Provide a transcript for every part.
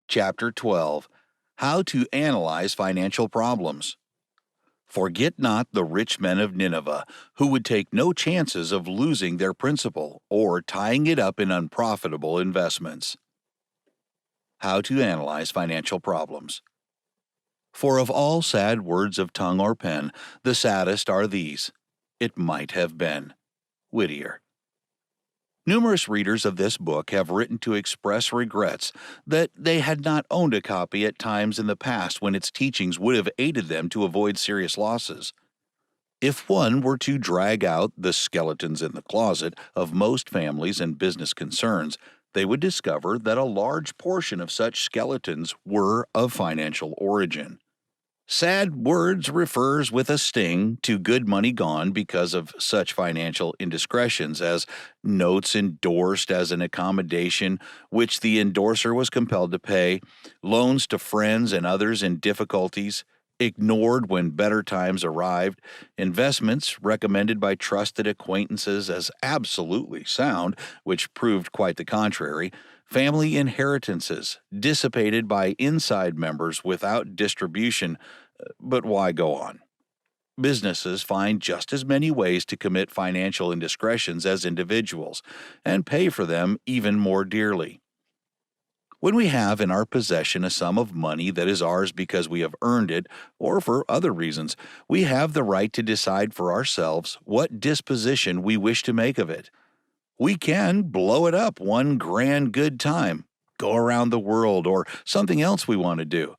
Chapter 12. How to Analyze Financial Problems. Forget not the rich men of Nineveh, who would take no chances of losing their principal or tying it up in unprofitable investments. How to Analyze Financial Problems. For of all sad words of tongue or pen, the saddest are these: "It might have been." Whittier. Numerous readers of this book have written to express regrets that they had not owned a copy at times in the past when its teachings would have aided them to avoid serious losses. If one were to drag out the skeletons in the closet of most families and business concerns, they would discover that a large portion of such skeletons were of financial origin. Sad words refers with a sting to good money gone because of such financial indiscretions as notes endorsed as an accommodation which the endorser was compelled to pay, loans to friends and others in difficulties, ignored when better times arrived, investments recommended by trusted acquaintances as absolutely sound, which proved quite the contrary, family inheritances dissipated by inside members without distribution. But why go on? Businesses find just as many ways to commit financial indiscretions as individuals, and pay for them even more dearly. When we have in our possession a sum of money that is ours because we have earned it, or for other reasons, we have the right to decide for ourselves what disposition we wish to make of it. We can blow it up one grand good time, go around the world, or something else we want to do.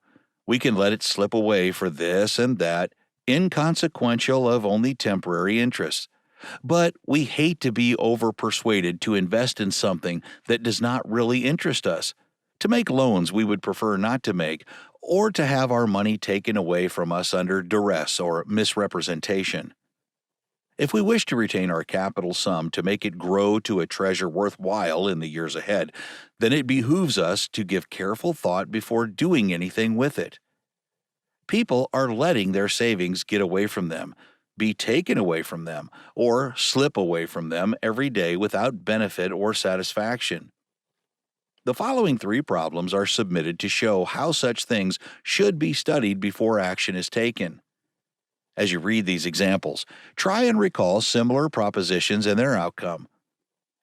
We can let it slip away for this and that, inconsequential of only temporary interests. But we hate to be over-persuaded to invest in something that does not really interest us, to make loans we would prefer not to make, or to have our money taken away from us under duress or misrepresentation. If we wish to retain our capital sum to make it grow to a treasure worthwhile in the years ahead, then it behooves us to give careful thought before doing anything with it. People are letting their savings get away from them, be taken away from them, or slip away from them every day without benefit or satisfaction. The following three problems are submitted to show how such things should be studied before action is taken. As you read these examples, try and recall similar propositions and their outcome.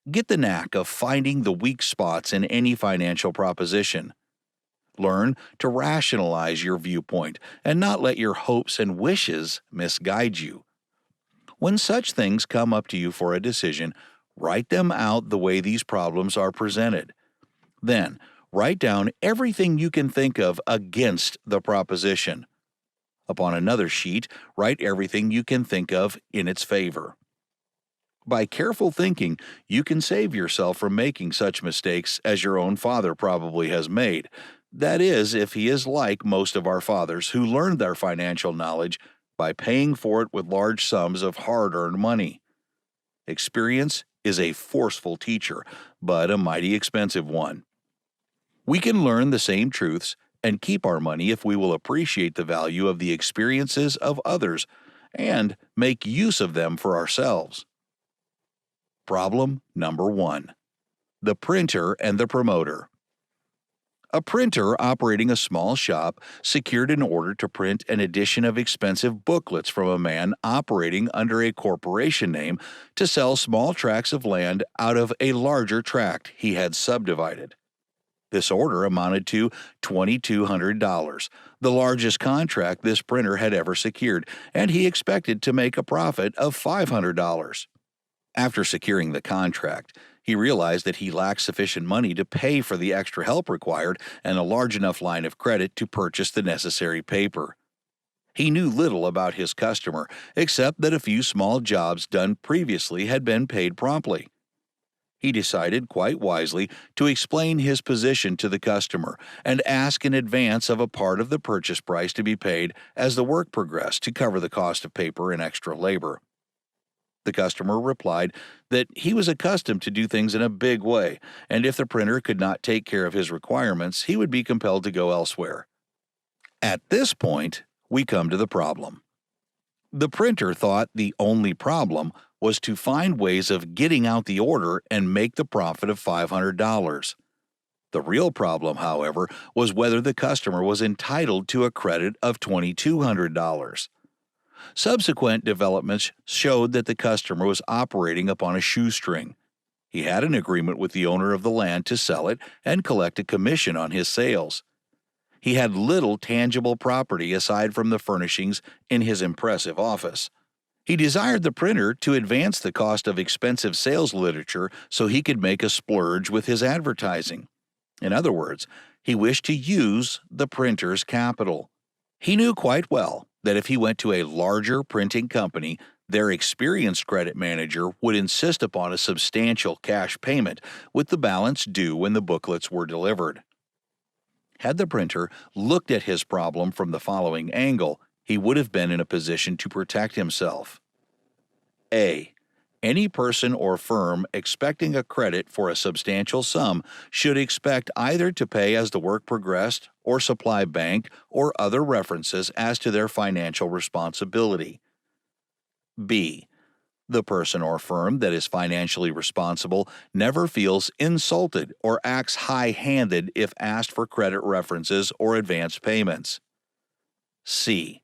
Get the knack of finding the weak spots in any financial proposition. Learn to rationalize your viewpoint and not let your hopes and wishes misguide you. When such things come up to you for a decision, write them out the way these problems are presented. Then, write down everything you can think of against the proposition. Upon another sheet, write everything you can think of in its favor. By careful thinking, you can save yourself from making such mistakes as your own father probably has made. That is, if he is like most of our fathers who learned their financial knowledge by paying for it with large sums of hard-earned money. Experience is a forceful teacher, but a mighty expensive one. We can learn the same truths and keep our money if we will appreciate the value of the experiences of others and make use of them for ourselves. Problem number 1. The printer and the promoter. A printer operating a small shop secured an order to print an edition of expensive booklets from a man operating under a corporation name to sell small tracts of land out of a larger tract he had subdivided. This order amounted to $2,200, the largest contract this printer had ever secured, and he expected to make a profit of $500. After securing the contract, he realized that he lacked sufficient money to pay for the extra help required and a large enough line of credit to purchase the necessary paper. He knew little about his customer, except that a few small jobs done previously had been paid promptly. He decided quite wisely to explain his position to the customer and ask in advance of a part of the purchase price to be paid as the work progressed to cover the cost of paper and extra labor. The customer replied that he was accustomed to do things in a big way, and if the printer could not take care of his requirements, he would be compelled to go elsewhere. At this point, we come to the problem. The printer thought the only problem was to find ways of getting out the order and make the profit of $500. The real problem, however, was whether the customer was entitled to a credit of $2,200. Subsequent developments showed that the customer was operating upon a shoestring. He had an agreement with the owner of the land to sell it and collect a commission on his sales. He had little tangible property aside from the furnishings in his impressive office. He desired the printer to advance the cost of expensive sales literature so he could make a splurge with his advertising. In other words, he wished to use the printer's capital. He knew quite well that if he went to a larger printing company, their experienced credit manager would insist upon a substantial cash payment, with the balance due when the booklets were delivered. Had the printer looked at his problem from the following angle, he would have been in a position to protect himself. A. Any person or firm expecting a credit for a substantial sum should expect either to pay as the work progressed or supply bank or other references as to their financial responsibility. B. The person or firm that is financially responsible never feels insulted or acts high-handed if asked for credit references or advance payments. C.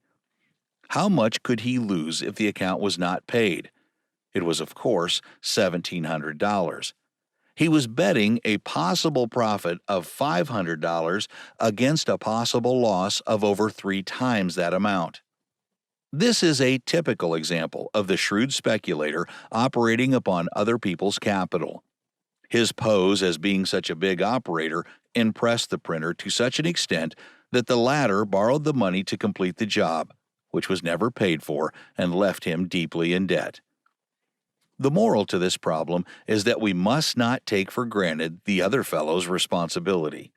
How much could he lose if the account was not paid? It was, of course, $1,700. He was betting a possible profit of $500 against a possible loss of over 3 times that amount. This is a typical example of the shrewd speculator operating upon other people's capital. His pose as being such a big operator impressed the printer to such an extent that the latter borrowed the money to complete the job, which was never paid for and left him deeply in debt. The moral to this problem is that we must not take for granted the other fellow's responsibility.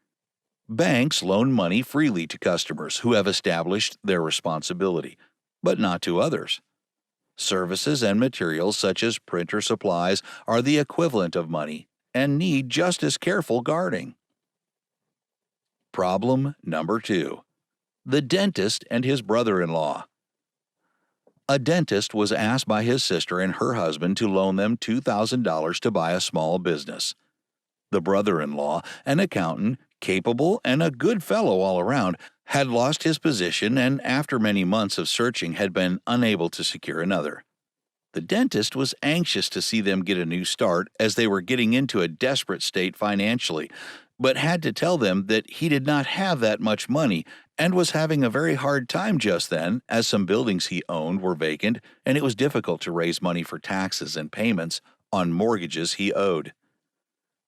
Banks loan money freely to customers who have established their responsibility, but not to others. Services and materials such as printer supplies are the equivalent of money and need just as careful guarding. Problem number 2. The dentist and his brother-in-law. A dentist was asked by his sister and her husband to loan them $2,000 to buy a small business. The brother-in-law, an accountant, capable and a good fellow all around, had lost his position and after many months of searching had been unable to secure another. The dentist was anxious to see them get a new start as they were getting into a desperate state financially, but had to tell them that he did not have that much money and was having a very hard time just then as some buildings he owned were vacant and it was difficult to raise money for taxes and payments on mortgages he owed.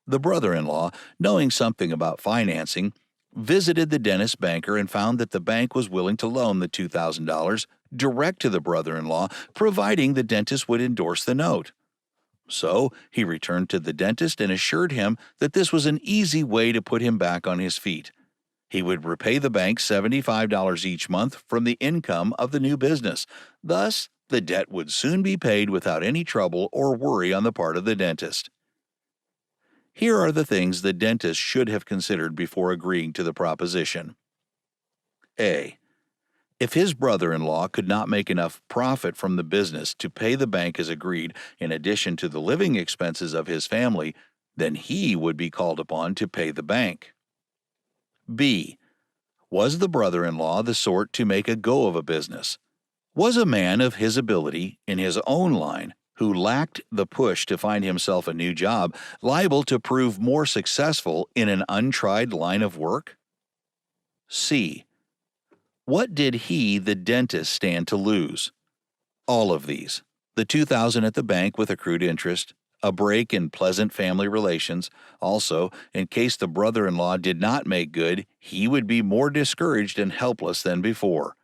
The brother-in-law, knowing something about financing, visited the dentist banker and found that the bank was willing to loan the $2,000 direct to the brother-in-law, providing the dentist would endorse the note. So he returned to the dentist and assured him that this was an easy way to put him back on his feet. He would repay the bank $75 each month from the income of the new business. Thus, the debt would soon be paid without any trouble or worry on the part of the dentist. Here are the things the dentist should have considered before agreeing to the proposition. A. If his brother-in-law could not make enough profit from the business to pay the bank as agreed in addition to the living expenses of his family, then he would be called upon to pay the bank. B. Was the brother-in-law the sort to make a go of a business? Was a man of his ability in his own line who lacked the push to find himself a new job liable to prove more successful in an untried line of work? C. What did he, the dentist, stand to lose? All of these. The $2,000 at the bank with accrued interest, a break in pleasant family relations. Also, in case the brother-in-law did not make good, he would be more discouraged and helpless than before.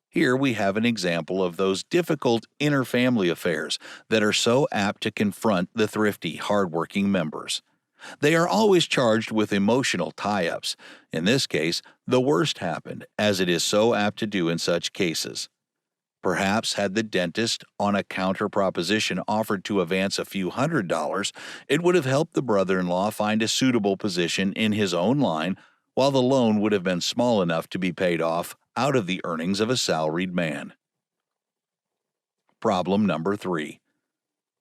Here we have an example of those difficult inter-family affairs that are so apt to confront the thrifty, hard-working members. They are always charged with emotional tie-ups. In this case, the worst happened, as it is so apt to do in such cases. Perhaps had the dentist, on a counter proposition, offered to advance a few $100s, it would have helped the brother-in-law find a suitable position in his own line, while the loan would have been small enough to be paid off out of the earnings of a salaried man. Problem number 3.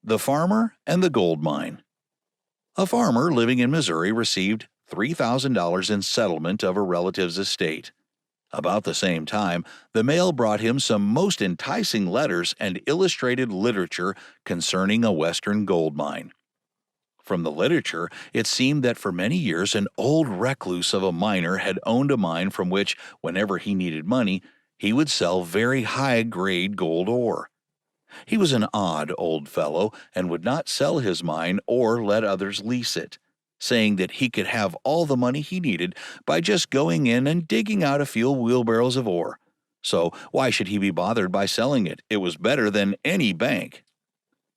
The farmer and the gold mine. A farmer living in Missouri received $3,000 in settlement of a relative's estate. About the same time, the mail brought him some most enticing letters and illustrated literature concerning a western gold mine. From the literature, it seemed that for many years an old recluse of a miner had owned a mine from which, whenever he needed money, he would sell very high-grade gold ore. He was an odd old fellow and would not sell his mine or let others lease it, saying that he could have all the money he needed by just going in and digging out a few wheelbarrows of ore. So why should he be bothered by selling it? It was better than any bank.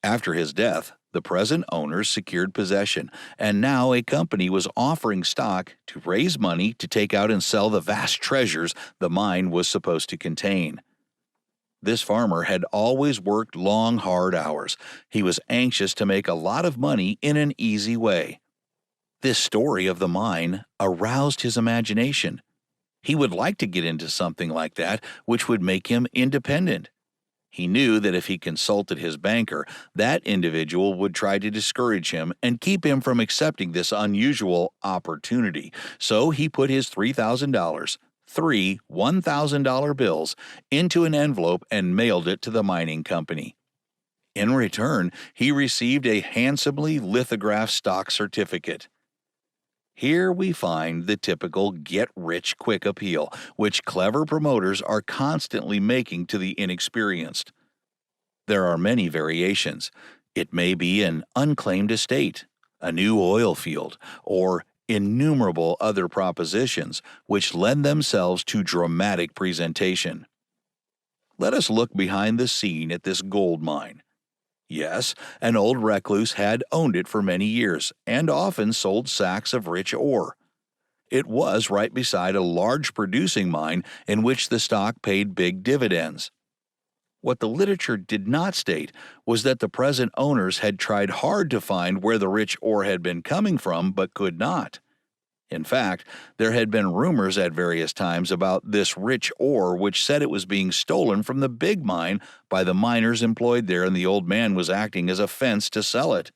After his death, the present owners secured possession, and now a company was offering stock to raise money to take out and sell the vast treasures the mine was supposed to contain. This farmer had always worked long, hard hours. He was anxious to make a lot of money in an easy way. This story of the mine aroused his imagination. He would like to get into something like that which would make him independent. He knew that if he consulted his banker, that individual would try to discourage him and keep him from accepting this unusual opportunity. So he put his $3,000, three $1,000 bills, into an envelope and mailed it to the mining company. In return, he received a handsomely lithographed stock certificate. Here we find the typical get-rich-quick appeal, which clever promoters are constantly making to the inexperienced. There are many variations. It may be an unclaimed estate, a new oil field, or innumerable other propositions which lend themselves to dramatic presentation. Let us look behind the scene at this gold mine. Yes, an old recluse had owned it for many years and often sold sacks of rich ore. It was right beside a large producing mine in which the stock paid big dividends. What the literature did not state was that the present owners had tried hard to find where the rich ore had been coming from but could not. In fact, there had been rumors at various times about this rich ore which said it was being stolen from the big mine by the miners employed there, and the old man was acting as a fence to sell it.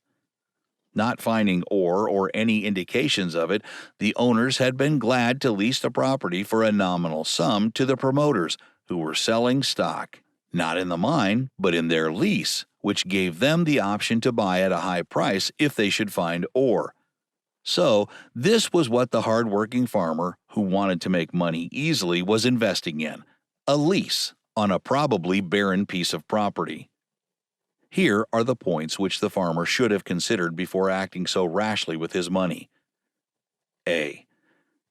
Not finding ore or any indications of it, the owners had been glad to lease the property for a nominal sum to the promoters, who were selling stock, not in the mine, but in their lease, which gave them the option to buy at a high price if they should find ore. So, this was what the hard-working farmer who wanted to make money easily was investing in, a lease on a probably barren piece of property. Here are the points which the farmer should have considered before acting so rashly with his money. A.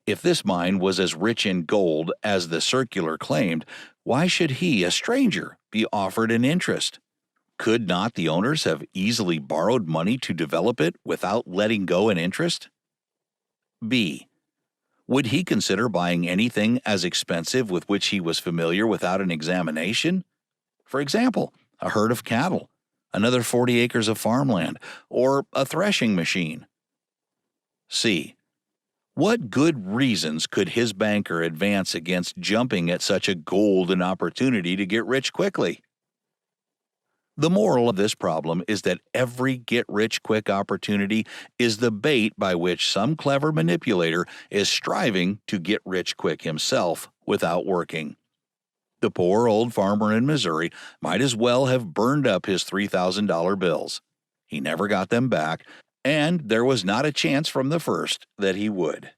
If this mine was as rich in gold as the circular claimed, why should he, a stranger, be offered an interest? Could not the owners have easily borrowed money to develop it without letting go an interest? B. Would he consider buying anything as expensive with which he was familiar without an examination? For example, a herd of cattle, another 40 acres of farmland, or a threshing machine? C. What good reasons could his banker advance against jumping at such a golden opportunity to get rich quickly? The moral of this problem is that every get-rich-quick opportunity is the bait by which some clever manipulator is striving to get rich quick himself without working. The poor old farmer in Missouri might as well have burned up his $3,000 bills. He never got them back, and there was not a chance from the first that he would.